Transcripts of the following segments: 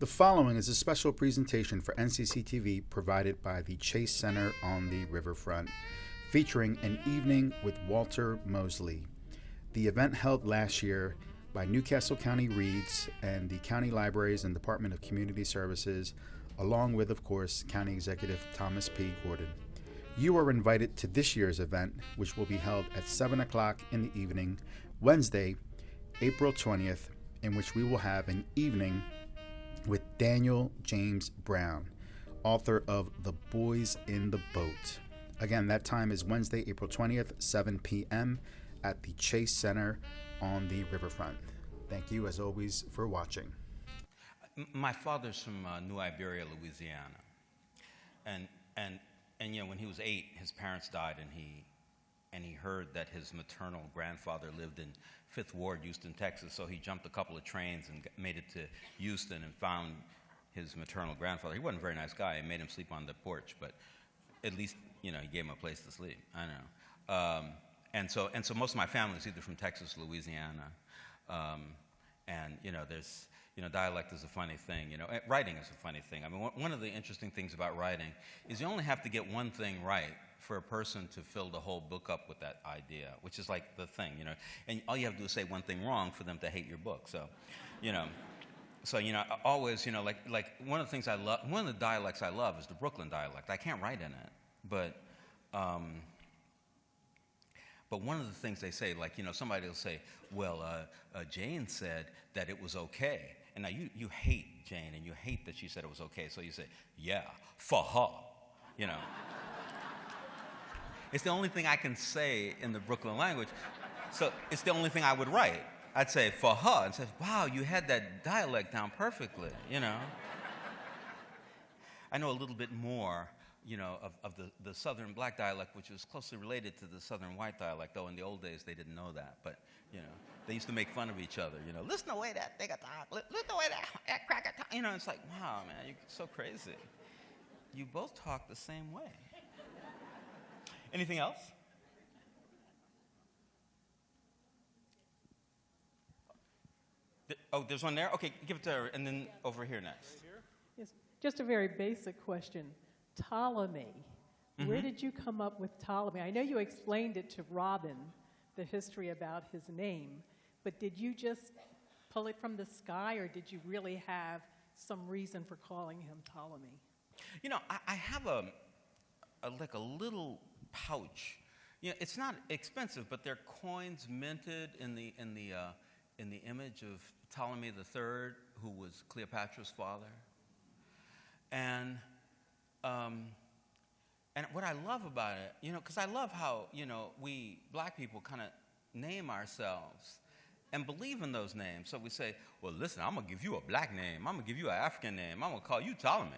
The following is a special presentation for NCC TV provided by the Chase Center on the Riverfront, featuring an evening with Walter Mosley. The event held last year by Newcastle County Reads and the County Libraries and Department of Community Services, along with, of course, County Executive Thomas P. Gordon. You are invited to this year's event, which will be held at 7 o'clock in the evening, Wednesday, April 20th, in which we will have an evening with Daniel James Brown, author of The Boys in the Boat. Again, that time is Wednesday, April 20th, 7 p.m. at the Chase Center on the Riverfront. Thank you, as always, for watching. My father's from New Iberia, Louisiana, and you know, when he was 8, his parents died, and he heard that his maternal grandfather lived in 5th Ward, Houston, Texas. So he jumped a couple of trains and made it to Houston and found his maternal grandfather. He wasn't a very nice guy. He made him sleep on the porch, but at least, you know, he gave him a place to sleep. I know. And so most of my family is either from Texas, Louisiana, and you know, there's, you know, dialect is a funny thing. You know, writing is a funny thing. I mean, one of the interesting things about writing is you only have to get one thing right for a person to fill the whole book up with that idea, which is like the thing, you know. And all you have to do is say one thing wrong for them to hate your book. So, you know, always, you know, like one of the things I love, one of the dialects I love is the Brooklyn dialect. I can't write in it, but one of the things they say, like, you know, somebody will say, well, Jane said that it was okay. And now you hate Jane, and you hate that she said it was okay, so you say, yeah, for her, you know. It's the only thing I can say in the Brooklyn language, so it's the only thing I would write. I'd say, for her, and say, wow, you had that dialect down perfectly, you know. I know a little bit more, you know, of the Southern black dialect, which is closely related to the Southern white dialect, though in the old days they didn't know that, but, you know, they used to make fun of each other, you know. Listen to the way that nigga talk, listen to the way that cracker talk, you know. It's like, wow, man, you're so crazy. You both talk the same way. Anything else? Oh, there's one there? Okay, give it to her, and then over here next. Yes, just a very basic question. Ptolemy. Mm-hmm. Where did you come up with Ptolemy? I know you explained it to Robin, the history about his name, but did you just pull it from the sky, or did you really have some reason for calling him Ptolemy? You know, I have a little pouch. You know, it's not expensive, but they're coins minted in the image of Ptolemy III, who was Cleopatra's father. And what I love about it, you know, because I love how, you know, we black people kind of name ourselves and believe in those names. So we say, well, listen, I'm going to give you a black name. I'm going to give you an African name. I'm going to call you Ptolemy.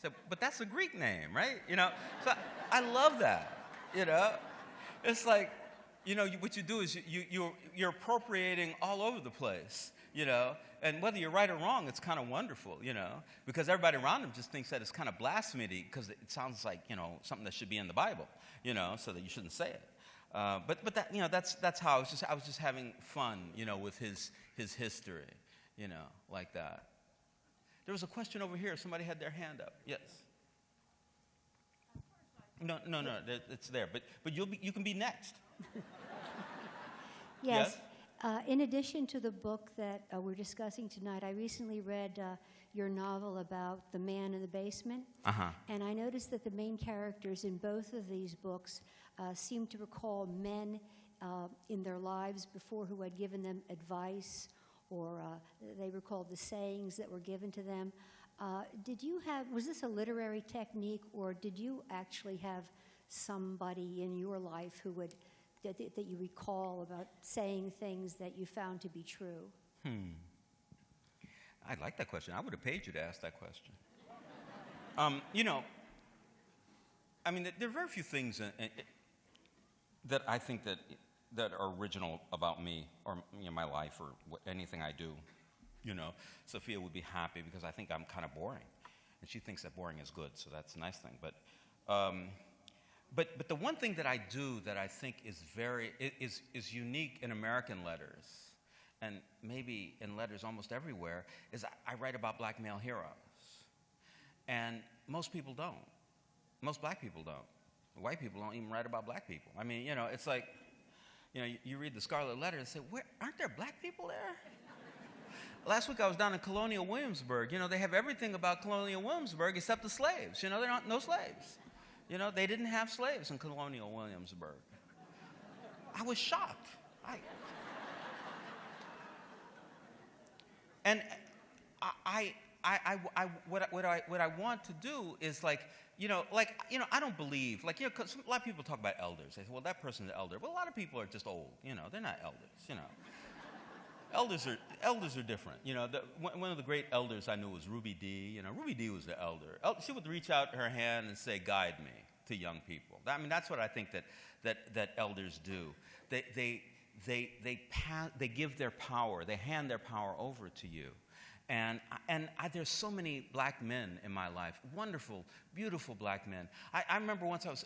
So, but that's a Greek name, right? You know, so I love that. You know, it's like, you know, what you do is you're appropriating all over the place, you know, and whether you're right or wrong, it's kind of wonderful, you know, because everybody around them just thinks that it's kind of blasphemy because it sounds like, you know, something that should be in the Bible, you know, so that you shouldn't say it. But that, you know, that's how I was just having fun, you know, with his history, you know, like that. There was a question over here. Somebody had their hand up. Yes. No, it's there. But you can be next. Yes. In addition to the book that we're discussing tonight, I recently read your novel about the man in the basement. Uh-huh. And I noticed that the main characters in both of these books seem to recall men in their lives before who had given them advice, or they recalled the sayings that were given to them. Was this a literary technique, or did you actually have somebody in your life who would, that you recall about saying things that you found to be true? I like that question. I would have paid you to ask that question. You know, I mean, there are very few things that I think that are original about me, or, you know, my life, or anything I do. You know, Sophia would be happy because I think I'm kind of boring, and she thinks that boring is good, so that's a nice thing. But the one thing that I do that I think is unique in American letters and maybe in letters almost everywhere, is I write about black male heroes. And most people don't. Most black people don't. White people don't even write about black people. I mean, it's like, you read the Scarlet Letter and say, aren't there black people there? Last week I was down in Colonial Williamsburg. They have everything about Colonial Williamsburg except the slaves. There aren't no slaves. They didn't have slaves in Colonial Williamsburg. I was shocked. What I want to do is I don't believe, 'cause a lot of people talk about elders. They say, well, that person's an elder. Well, a lot of people are just old. They're not elders. Elders are different. One of the great elders I knew was Ruby Dee. Ruby Dee was the elder. She would reach out her hand and say, "Guide me," to young people. I mean, that's what I think that elders do. They give their power. They hand their power over to you. And there's so many black men in my life, wonderful, beautiful black men. I remember once I was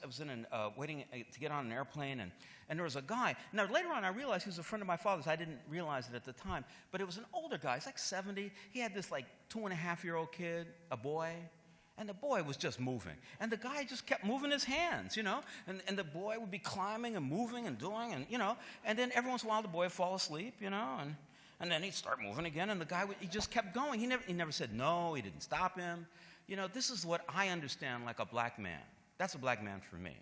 waiting to get on an airplane, and there was a guy. Now, later on, I realized he was a friend of my father's. I didn't realize it at the time. But it was an older guy. He's like 70. He had this 2.5-year-old kid, a boy. And the boy was just moving. And the guy just kept moving his hands, And the boy would be climbing and moving and doing, and then every once in a while the boy would fall asleep, and then he'd start moving again, and the guy, he just kept going. He never said no. He didn't stop him. This is what I understand like a black man. That's a black man for me.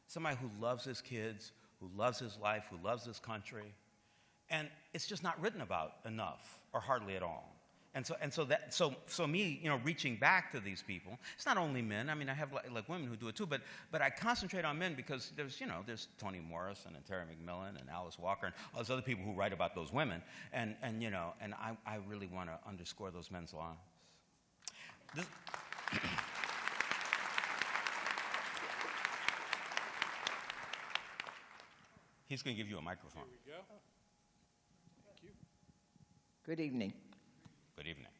Somebody who loves his kids, who loves his life, who loves this country. And it's just not written about enough, or hardly at all. So me, reaching back to these people, it's not only men. I mean, I have like women who do it too, but I concentrate on men because there's Toni Morrison and Terry McMillan and Alice Walker and all those other people who write about those women, and I really want to underscore those men's lives. He's going to give you a microphone. Here we go. Thank you. Good evening. Good evening.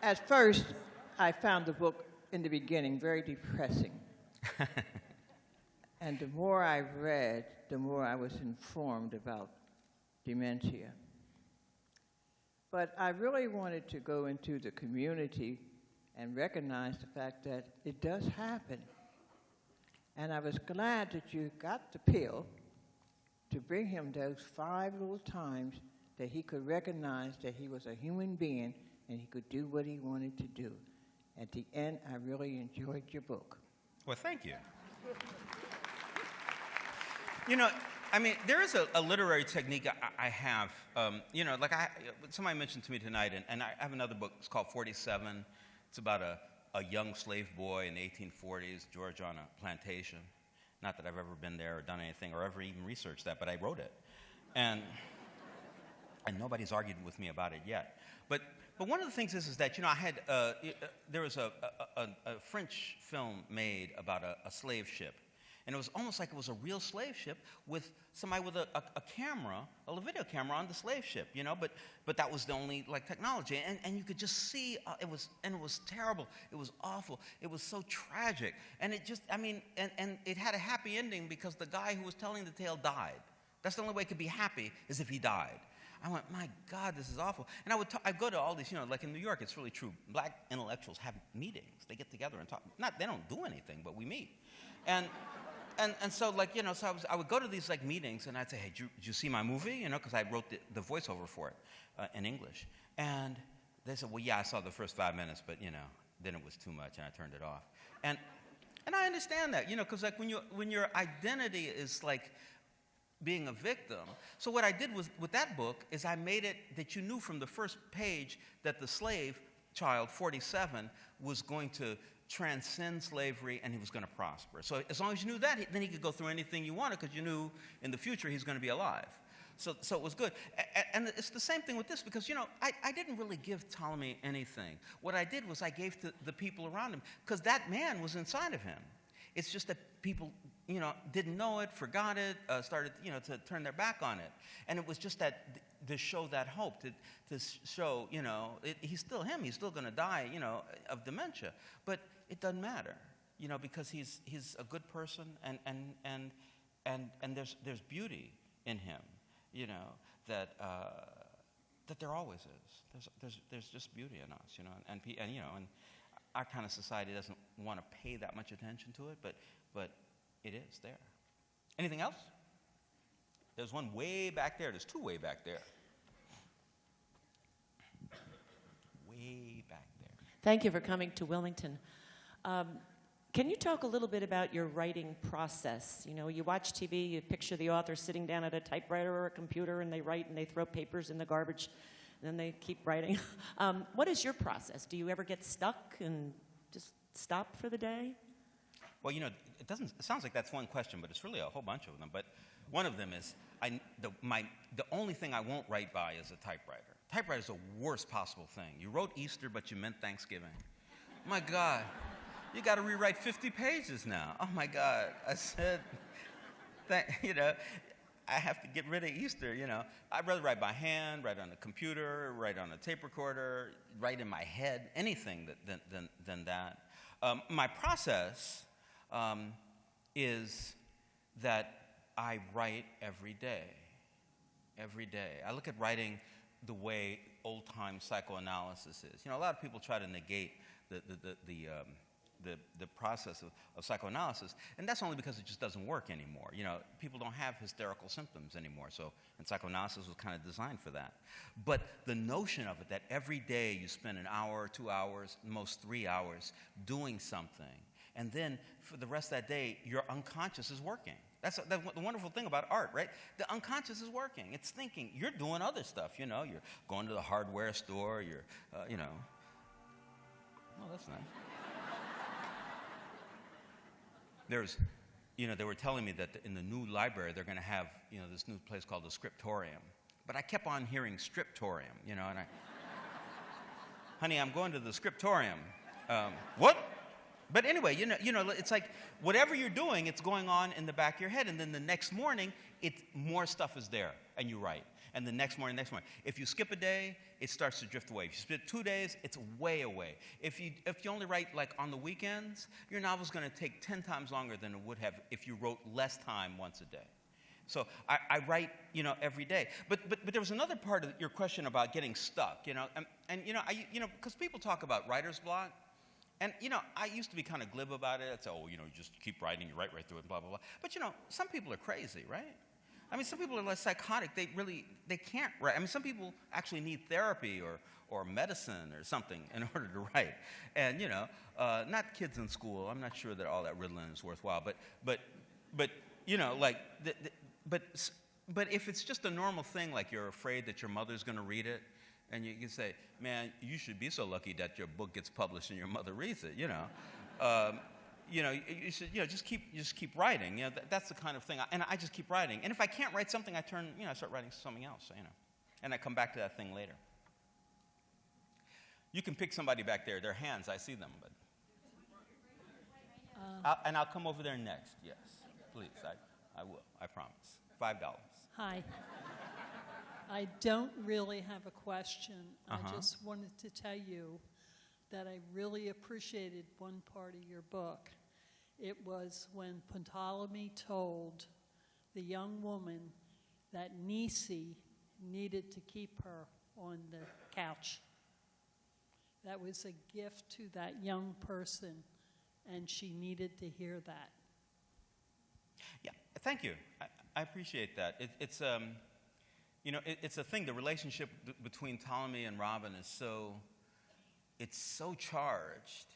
At first, I found the book in the beginning very depressing. And the more I read, the more I was informed about dementia. But I really wanted to go into the community and recognize the fact that it does happen. And I was glad that you got the pill to bring him those 5 little times that he could recognize that he was a human being and he could do what he wanted to do. At the end, I really enjoyed your book. Well, thank you. There is a literary technique I have. Somebody mentioned to me tonight, and I have another book. It's called 47. It's about a young slave boy in the 1840s, George on a plantation. Not that I've ever been there or done anything or ever even researched that, but I wrote it. And nobody's argued with me about it yet. But one of the things is that, I had, there was a French film made about a slave ship. And it was almost like it was a real slave ship with somebody with a camera, a video camera on the slave ship, But that was the only, technology. And you could just see, it was terrible. It was awful. It was so tragic. And it just, and it had a happy ending because the guy who was telling the tale died. That's the only way it could be happy, is if he died. I went, my God, this is awful. And I'd go to all these, like in New York, it's really true. Black intellectuals have meetings. They get together and talk. They don't do anything, but we meet. And so, so I would go to these, meetings, and I'd say, hey, did you see my movie? Because I wrote the voiceover for it in English. And they said, well, yeah, I saw the first 5 minutes, but, then it was too much, and I turned it off. And I understand that, because, when your identity is, being a victim. So what I did with that book is I made it that you knew from the first page that the slave child, 47, was going to transcend slavery and he was going to prosper. So as long as you knew that, then he could go through anything you wanted because you knew in the future he's going to be alive. So it was good. And it's the same thing with this because, I didn't really give Ptolemy anything. What I did was I gave to the people around him because that man was inside of him. It's just that people, didn't know it, forgot it, started, to turn their back on it. And it was just that to show that hope, to show, he's still him. He's still going to die, of dementia. But it doesn't matter, because he's a good person, and there's beauty in him, you know, that there always is. There's just beauty in us, you know, and you know, and our kind of society doesn't want to pay that much attention to it, but it is there. Anything else? There's one way back there. There's two way back there. Way back there. Thank you for coming to Wilmington. Can you talk a little bit about your writing process? You know, you watch TV, you picture the author sitting down at a typewriter or a computer, and they write and they throw papers in the garbage, and then they keep writing. What is your process? Do you ever get stuck and just stop for the day? Well, you know, it sounds like that's one question, but it's really a whole bunch of them. But one of them is, the only thing I won't write by is a typewriter. Typewriter is the worst possible thing. You wrote Easter, but you meant Thanksgiving. My God, you got to rewrite 50 pages now. Oh my God, I said, you know, I have to get rid of Easter, you know. I'd rather write by hand, write on a computer, write on a tape recorder, write in my head, anything than that. My process is that I write every day. Every day. I look at writing the way old-time psychoanalysis is. You know, a lot of people try to negate the process of psychoanalysis, and that's only because it just doesn't work anymore. You know, people don't have hysterical symptoms anymore, and psychoanalysis was kind of designed for that. But the notion of it, that every day you spend an hour, 2 hours, most 3 hours doing something, and then for the rest of that day, your unconscious is working. That's the wonderful thing about art, right? The unconscious is working. It's thinking. You're doing other stuff, you know. You're going to the hardware store. You're, you know. Oh, that's nice. You know, they were telling me that in the new library, they're going to have, you know, this new place called the Scriptorium. But I kept on hearing Striptorium, you know, and honey, I'm going to the Scriptorium. What? But anyway, you know, it's like whatever you're doing, it's going on in the back of your head, and then the next morning, more stuff is there, and you write. And the next morning. If you skip a day, it starts to drift away. If you skip 2 days, it's way away. If you only write like on the weekends, your novel's going to take 10 times longer than it would have if you wrote less time once a day. So I write, you know, every day. But there was another part of your question about getting stuck, you know, and you know, because people talk about writer's block. And, you know, I used to be kind of glib about it. I'd say, oh, you know, you just keep writing, you write right through it, blah, blah, blah. But, you know, some people are crazy, right? I mean, some people are like psychotic. They can't write. I mean, some people actually need therapy or medicine or something in order to write. And, you know, not kids in school. I'm not sure that all that Ritalin is worthwhile. But you know, like, but if it's just a normal thing, like you're afraid that your mother's going to read it, and you can say, man, you should be so lucky that your book gets published and your mother reads it, you know. You know, you should, you know, just keep writing. You know, that's the kind of thing. And I just keep writing. And if I can't write something, I start writing something else, you know. And I come back to that thing later. You can pick somebody back there. Their hands, I see them. But and I'll come over there next. Yes, please. I will. I promise. $5. Hi. I don't really have a question. I just wanted to tell you that I really appreciated one part of your book. It was when Ptolemy told the young woman that Nisi needed to keep her on the couch. That was a gift to that young person, and she needed to hear that. Yeah, thank you. I appreciate that. It's you know, it's a thing. The relationship between Ptolemy and Robin is so charged,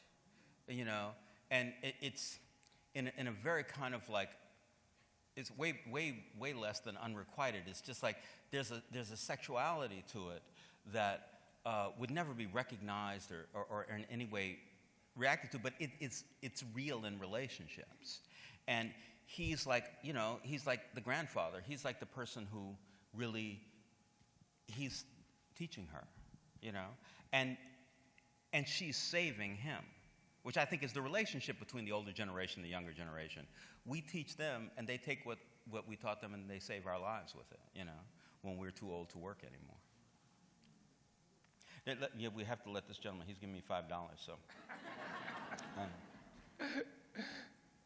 you know, and it's in a very kind of like, it's way less than unrequited. It's just like there's a sexuality to it that would never be recognized or in any way reacted to, but it's real in relationships. And he's like, you know, he's like the grandfather. He's like the person who really, he's teaching her, you know, and she's saving him, which I think is the relationship between the older generation and the younger generation. We teach them, and they take what we taught them, and they save our lives with it, you know, when we're too old to work anymore. Yeah, we have to let this gentleman, he's giving me $5, so.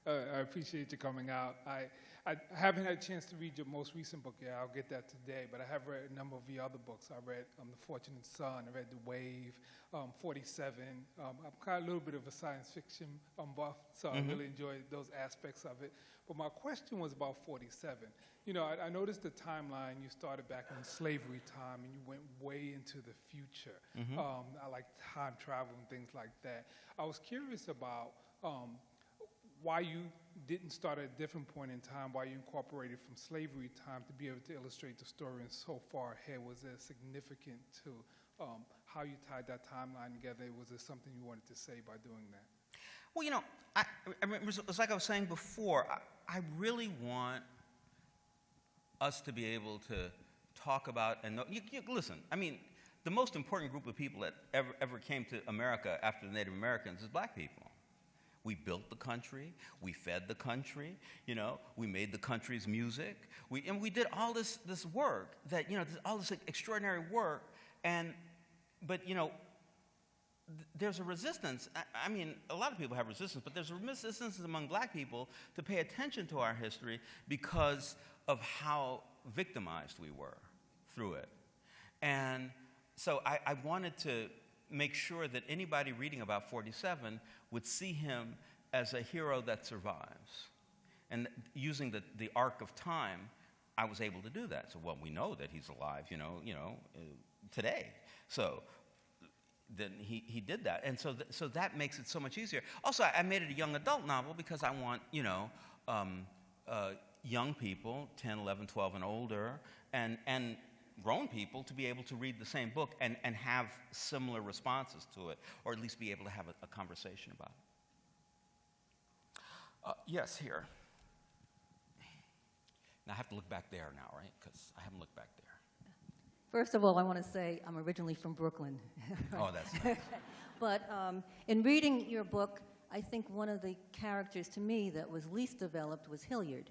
I appreciate you coming out. I haven't had a chance to read your most recent book yet. I'll get that today. But I have read a number of your other books. I read The Fortunate Son. I read The Wave, 47. I'm kind of a little bit of a science fiction buff, so I really enjoyed those aspects of it. But my question was about 47. You know, I noticed the timeline. You started back in slavery time, and you went way into the future. I like time travel and things like that. I was curious about why you didn't start at a different point in time, why you incorporated from slavery time to be able to illustrate the story and so far ahead. Was there significant to how you tied that timeline together? Was there something you wanted to say by doing that? Well, you know, I mean, it's like I was saying before, I really want us to be able to talk about and know, listen, I mean, the most important group of people that ever came to America after the Native Americans is black people. We built the country, we fed the country, you know, we made the country's music, and we did all this work that, you know, all this extraordinary work, but, you know, there's a resistance. I mean, a lot of people have resistance, but there's a resistance among black people to pay attention to our history because of how victimized we were through it. And so I wanted to make sure that anybody reading about 47 would see him as a hero that survives. And using the arc of time, I was able to do that. So, well, we know that he's alive, today. So then he did that. And so that makes it so much easier. Also, I made it a young adult novel because I want, young people, 10, 11, 12 and older, and grown people to be able to read the same book and have similar responses to it, or at least be able to have a conversation about it. Yes, here. Now I have to look back there now, right? Because I haven't looked back there. First of all, I want to say I'm originally from Brooklyn. Oh, that's nice. But in reading your book, I think one of the characters to me that was least developed was Hillier,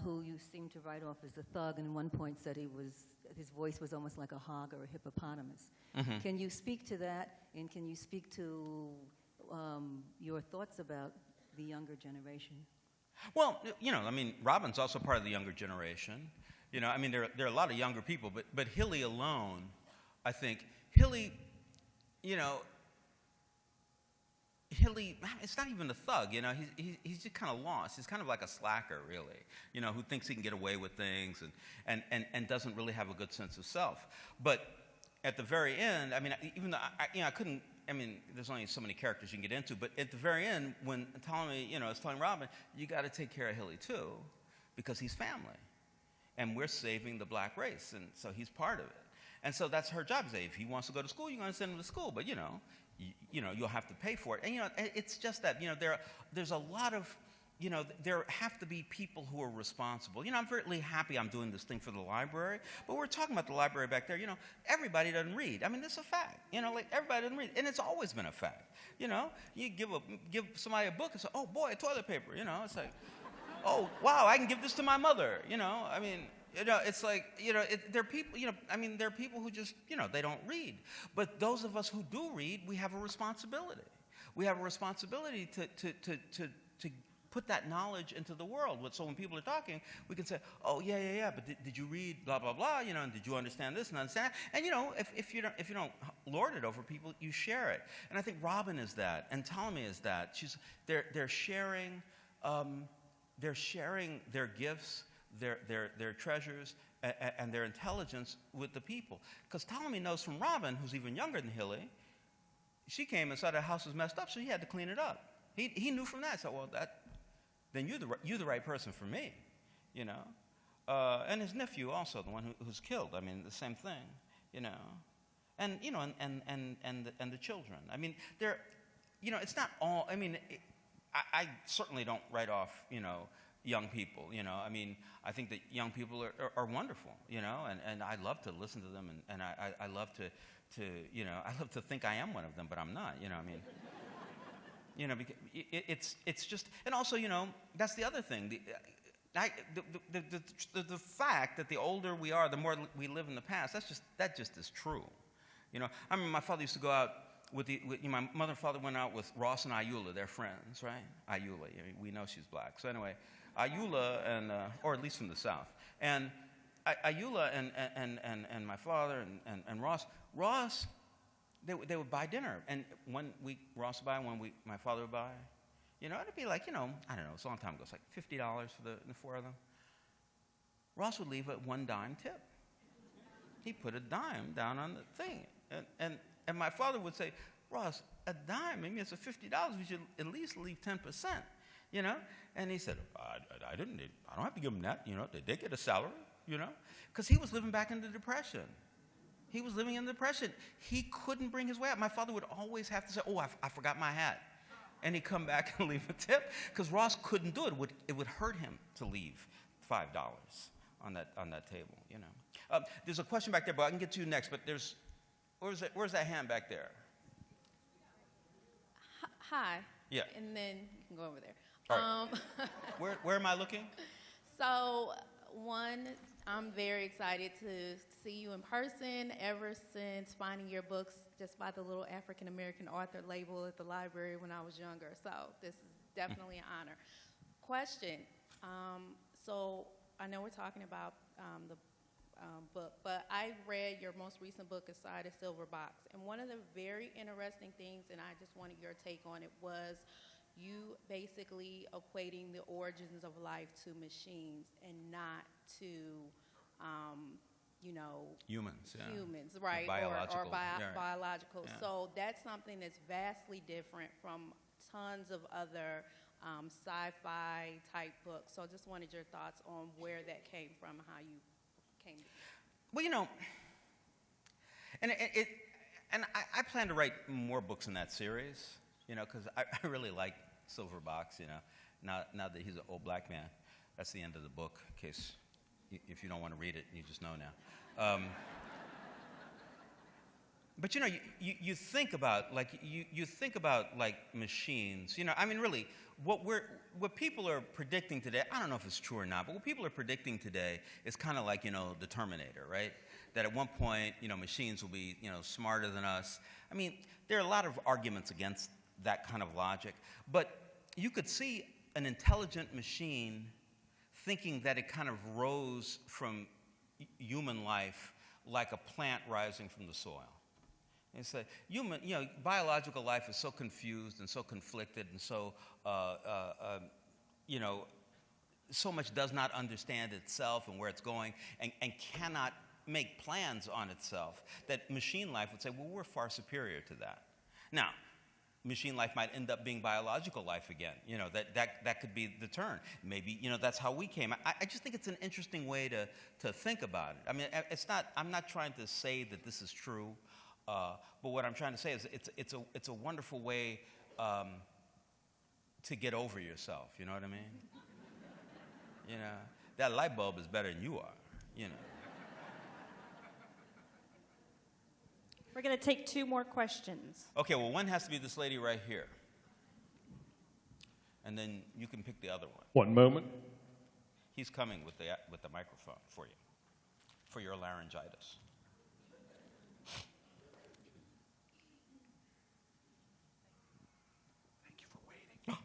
who you seem to write off as a thug, and at one point said his voice was almost like a hog or a hippopotamus. Can you speak to that, and can you speak to your thoughts about the younger generation? Well, I mean, Robin's also part of the younger generation. I mean, there are a lot of younger people, but Hilly alone, I think, Hilly, it's not even a thug, he's just kind of lost. He's kind of like a slacker, really, who thinks he can get away with things and doesn't really have a good sense of self. But at the very end, I mean, even though I couldn't, I mean, there's only so many characters you can get into, but at the very end, when Ptolemy, is telling Robin, you got to take care of Hilly too, because he's family. And we're saving the black race, and so he's part of it. And so that's her job. If he wants to go to school, you're going to send him to school, but you'll have to pay for it. And it's just that there's a lot of there have to be people who are responsible. I'm really happy I'm doing this thing for the library, but we're talking about the library back there. Everybody doesn't read. I mean, it's a fact. Like everybody doesn't read, and it's always been a fact. You give somebody a book and say, "Oh boy, toilet paper." It's like, "Oh wow, I can give this to my mother." I mean. It's like, there are people, there are people who just, they don't read. But those of us who do read, we have a responsibility. We have a responsibility to put that knowledge into the world. So when people are talking, we can say, oh, yeah, but did you read blah, blah, blah, and did you understand this and understand that? And, if you don't lord it over people, you share it. And I think Robin is that, and Ptolemy is that. They're sharing their gifts, their treasures, and their intelligence with the people. Because Ptolemy knows from Robin, who's even younger than Hilly, she came and saw the house was messed up, so he had to clean it up. He knew from that. So, well, then you're the right person for me, And his nephew also, the one who's killed. I mean, the same thing, And and the children. I mean, it's not all. I mean, I certainly don't write off, young people, I mean, I think that young people are wonderful, and I love to listen to them, and I love to I love to think I am one of them, but I'm not, I mean, because it's just, and also, that's the other thing, the fact that the older we are, the more we live in the past, that just is true, I remember my father used to go out my mother and father went out with Ross and Ayula, they're friends, right? Ayula, we know she's black. So anyway, Ayula and, or at least from the South. And Ayula and my father and Ross, they would buy dinner. And 1 week Ross would buy, 1 week my father would buy. It'd be like, I don't know, it's a long time ago. It's like $50 for the 4 of them. Ross would leave a $1 tip. He put a dime down on the thing. And my father would say, Ross, a dime, maybe it's a $50. We should at least leave 10%, And he said, I don't have to give them that, They get a salary, Because he was living back in the Depression. He was living in the Depression. He couldn't bring his way out. My father would always have to say, oh, I forgot my hat. And he'd come back and leave a tip because Ross couldn't do it. It would hurt him to leave $5 on that table, There's a question back there, but I can get to you next. But where's that hand back there? Hi. Yeah. And then you can go over there. All right. Where am I looking? So, one, I'm very excited to see you in person ever since finding your books just by the little African American author label at the library when I was younger. So this is definitely an honor. Question. So I know we're talking about the book, but I read your most recent book, Aside a Silver Box. And one of the very interesting things, and I just wanted your take on it, was you basically equating the origins of life to machines and not to, humans, yeah. Humans, right? Biological. Biological. Yeah. So that's something that's vastly different from tons of other sci-fi type books. So I just wanted your thoughts on where that came from, how you came to it. Well, and I plan to write more books in that series, because I really like Silver Box, now that he's an old black man. That's the end of the book, in case if you don't want to read it, you just know now. But you think about you think about like machines. Really, what people are predicting today. I don't know if it's true or not, but what people are predicting today is kind of like the Terminator, right? That at one point machines will be smarter than us. There are a lot of arguments against that kind of logic, but you could see an intelligent machine thinking that it kind of rose from human life like a plant rising from the soil. It's a human, biological life is so confused and so conflicted and so, so much does not understand itself and where it's going and cannot make plans on itself that machine life would say, well, we're far superior to that. Now, machine life might end up being biological life again. That could be the turn. Maybe, that's how we came. I just think it's an interesting way to think about it. I'm not trying to say that this is true, but what I'm trying to say is it's a wonderful way to get over yourself. You know what I mean? That light bulb is better than you are, We're going to take 2 more questions. Okay, well, one has to be this lady right here. And then you can pick the other one. One moment. He's coming with the microphone for you, for your laryngitis. Thank you for waiting.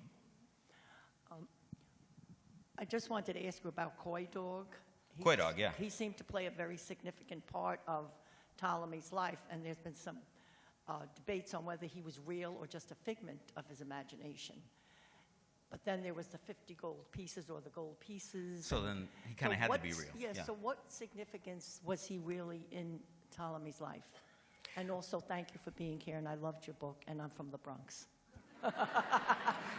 I just wanted to ask you about Keko Dog. Keko Dog, yeah. He seemed to play a very significant part of Ptolemy's life, and there's been some debates on whether he was real or just a figment of his imagination. But then there was the 50 gold pieces or the gold pieces. So then he kind of had to be real. Yeah, so what significance was he really in Ptolemy's life? And also, thank you for being here, and I loved your book, and I'm from the Bronx.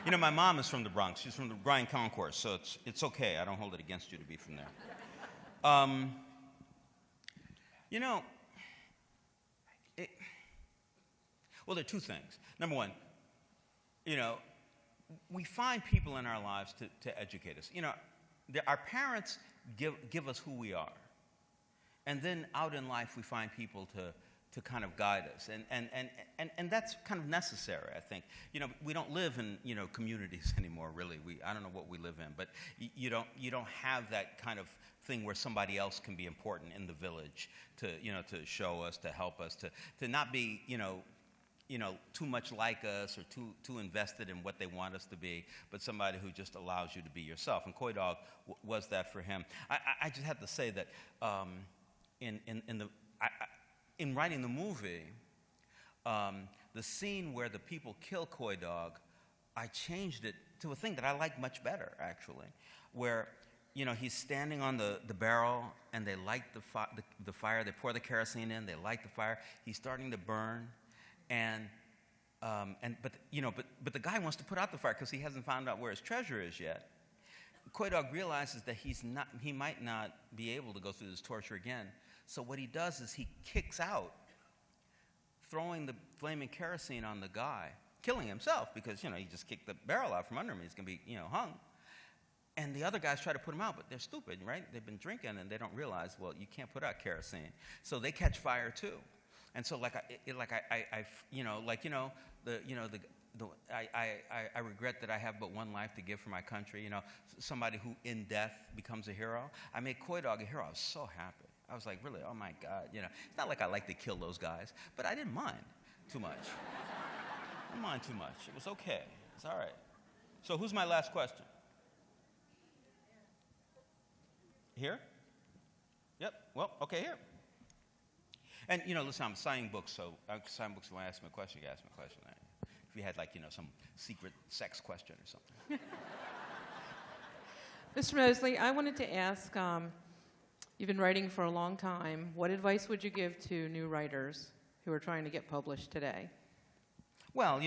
My mom is from the Bronx. She's from the Bryan Concourse, so it's okay. I don't hold it against you to be from there. Well, there are 2 things. Number one, we find people in our lives to educate us. Our parents give us who we are. And then out in life, we find people to kind of guide us. And that's kind of necessary, I think. We don't live in, communities anymore, really. I don't know what we live in, but you don't have that kind of thing where somebody else can be important in the village to show us, to help us, to not be, too much like us or too invested in what they want us to be, but somebody who just allows you to be yourself. And Keko Dog was that for him. I just have to say that in writing the movie, the scene where the people kill Keko Dog, I changed it to a thing that I like much better, actually, where he's standing on the barrel and they light the fire. They pour the kerosene in. They light the fire. He's starting to burn, but the guy wants to put out the fire because he hasn't found out where his treasure is yet. Keko Dog realizes that he might not be able to go through this torture again. So what he does is he kicks out, throwing the flaming kerosene on the guy, killing himself because he just kicked the barrel out from under him. He's gonna be hung. And the other guys try to put him out, but they're stupid, right? They've been drinking and they don't realize, well, you can't put out kerosene. So they catch fire too. And so I regret that I have but one life to give for my country. Somebody who in death becomes a hero. I made Keko Dog a hero. I was so happy. I was like, really, oh my God. It's not like I like to kill those guys, but I didn't mind too much. I didn't mind too much. It was okay. It's all right. So who's my last question? Here? Yep. Well, okay, here. And, listen, I'm signing books, so I sign books when I ask me a question, you ask me a question. If you had, some secret sex question or something. Mr. Mosley, I wanted to ask, you've been writing for a long time. What advice would you give to new writers who are trying to get published today? Well,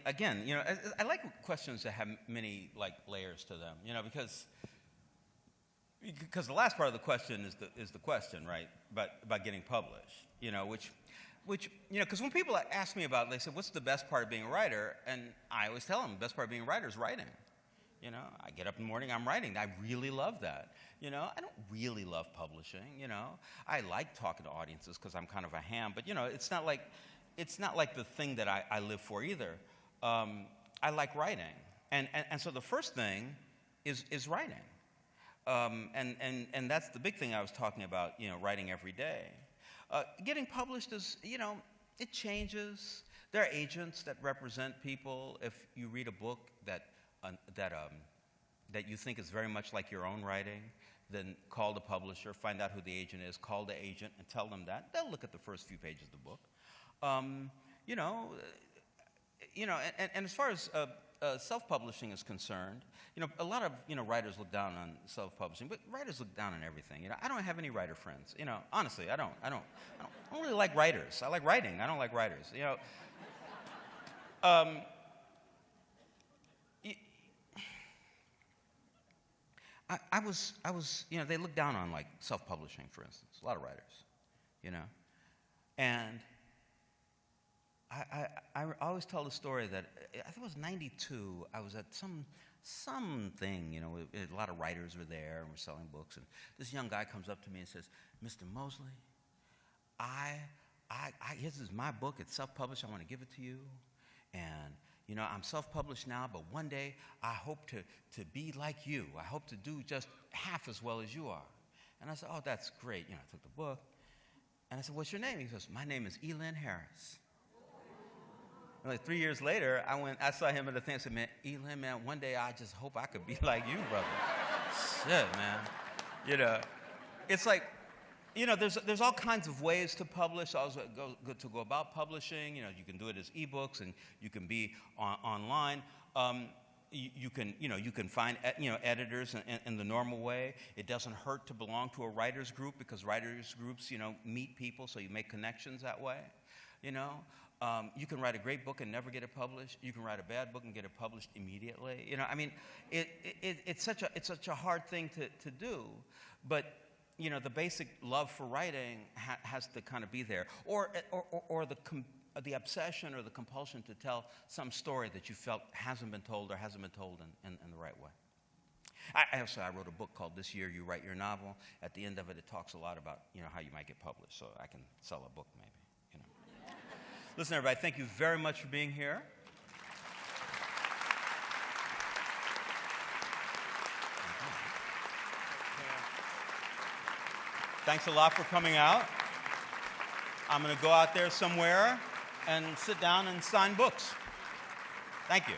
again, I like questions that have many, layers to them, because the last part of the question is the question, right? About getting published, which because when people ask me about it, they say, what's the best part of being a writer? And I always tell them the best part of being a writer is writing. I get up in the morning, I'm writing. I really love that. I don't really love publishing. I like talking to audiences because I'm kind of a ham, but it's not like the thing that I live for either. I like writing, and so the first thing is writing. And that's the big thing I was talking about, writing every day. Getting published is, it changes. There are agents that represent people. If you read a book that you think is very much like your own writing, then call the publisher, find out who the agent is, call the agent and tell them that. They'll look at the first few pages of the book. And as far as self-publishing is concerned, a lot of writers look down on self-publishing, but writers look down on everything. I don't have any writer friends. Honestly, I don't really like writers. I like writing. I don't like writers. I was they look down on self-publishing, for instance. A lot of writers, and I always tell the story that I think it was '92. I was at something, a lot of writers were there and we're selling books, and this young guy comes up to me and says, "Mr. Mosley, this is my book. It's self-published. I want to give it to you, and I'm self-published now, but one day I hope to be like you. I hope to do just half as well as you are." And I said, "Oh, that's great." I took the book, and I said, "What's your name?" He goes, "My name is Elin Harris." And 3 years later, I saw him at the thing. I said, "Man, Elin, man, one day I just hope I could be like you, brother." Shit, man. It's like, there's all kinds of ways to publish. Also good to go about publishing. You can do it as ebooks, and you can be online. You can find editors in the normal way. It doesn't hurt to belong to a writers group because writers groups meet people, so you make connections that way. You can write a great book and never get it published. You can write a bad book and get it published immediately. It's such a hard thing to do, but the basic love for writing has to kind of be there, or the obsession or the compulsion to tell some story that you felt hasn't been told or hasn't been told in the right way. I wrote a book called This Year You Write Your Novel. At the end of it, it talks a lot about how you might get published, so I can sell a book maybe. Listen, everybody, thank you very much for being here. Thanks a lot for coming out. I'm going to go out there somewhere and sit down and sign books. Thank you.